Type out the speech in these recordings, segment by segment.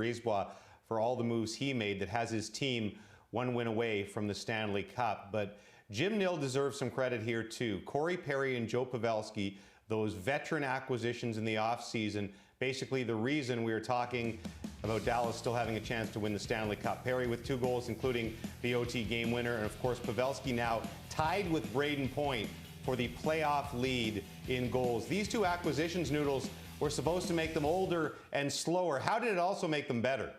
Brisebois for all the moves he made that has his team one win away from the Stanley Cup. But Jim Nill deserves some credit here too. Perry and Joe Pavelski, those veteran acquisitions in the offseason, basically the reason we were talking about Dallas still having a chance to win the Stanley Cup. Perry with 2 goals, including the OT game winner, and of course Pavelski now tied with Braden Point for the playoff lead in goals. These 2 acquisitions, Noodles, were supposed to make them older and slower. How did it also make them better?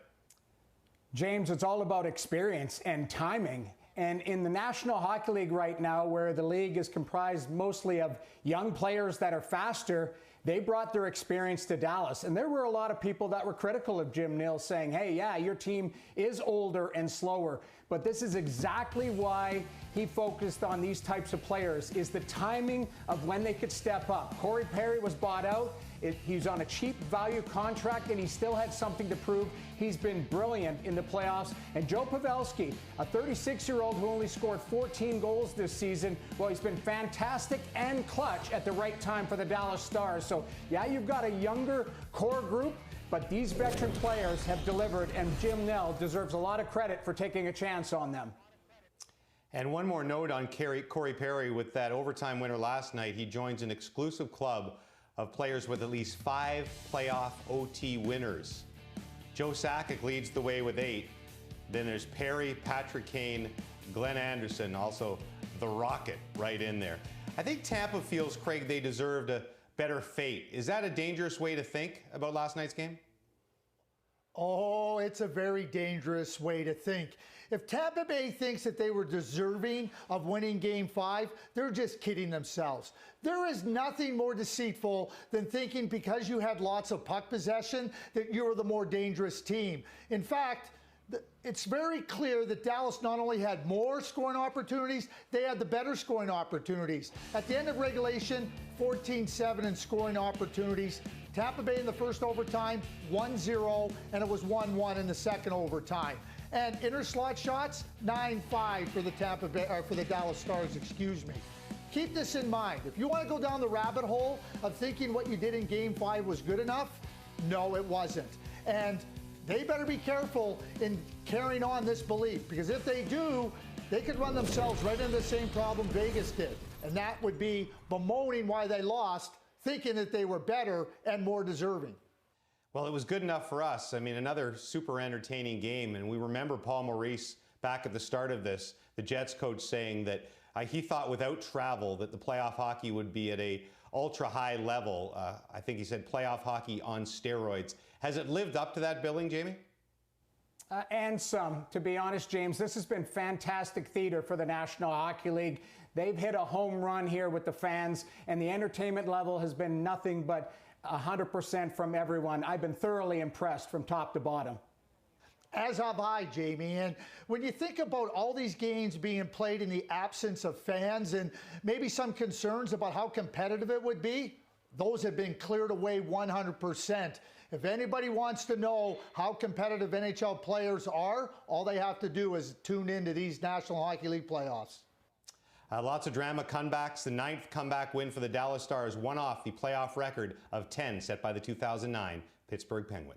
James, it's all about experience and timing. And in the National Hockey League right now, where the league is comprised mostly of young players that are faster, they brought their experience to Dallas. And there were a lot of people that were critical of Jim Nill, saying, hey, yeah, your team is older and slower. But this is exactly why he focused on these types of players, is the timing of when they could step up. Perry was bought out. He's on a cheap value contract, and he still had something to prove. He's been brilliant in the playoffs. And Joe Pavelski, a 36-year-old who only scored 14 goals this season, well, he's been fantastic and clutch at the right time for the Dallas Stars. So, yeah, you've got a younger core group, but these veteran players have delivered, and Jim Nill deserves a lot of credit for taking a chance on them. And one more note on Corey Perry. With that overtime winner last night, he joins an exclusive club of players with at least 5 playoff OT winners. Joe Sakic leads the way with 8. Then there's Perry, Patrick Kane, Glenn Anderson, also the Rocket right in there. I think Tampa feels, Craig, they deserved a better fate. Is that a dangerous way to think about last night's game? Oh, it's a very dangerous way to think. If Tampa Bay thinks that they were deserving of winning Game 5, they're just kidding themselves. There is nothing more deceitful than thinking because you had lots of puck possession that you were the more dangerous team. In fact, it's very clear that Dallas not only had more scoring opportunities, they had the better scoring opportunities. At the end of regulation, 14-7 in scoring opportunities. Tampa Bay in the first overtime, 1-0, and it was 1-1 in the second overtime. And inner slot shots, 9-5 for the for the Dallas Stars, excuse me. Keep this in mind. If you want to go down the rabbit hole of thinking what you did in Game 5 was good enough, no, it wasn't. And they better be careful in carrying on this belief, because if they do, they could run themselves right into the same problem Vegas did. And that would be bemoaning why they lost, thinking that they were better and more deserving. Well, it was good enough for us. I mean, another super entertaining game. And we remember Paul Maurice back at the start of this, the Jets coach, saying that he thought without travel that the playoff hockey would be at a ultra high level. I think he said playoff hockey on steroids. Has it lived up to that billing, Jamie? And some, to be honest, James. This has been fantastic theater for the National Hockey League. They've hit a home run here with the fans, and the entertainment level has been nothing but 100% from everyone. I've been thoroughly impressed from top to bottom. As have I, Jamie. And when you think about all these games being played in the absence of fans and maybe some concerns about how competitive it would be, those have been cleared away 100%. If anybody wants to know how competitive NHL players are, all they have to do is tune into these National Hockey League playoffs. Lots of drama comebacks. The 9th comeback win for the Dallas Stars, one off the playoff record of 10 set by the 2009 Pittsburgh Penguins.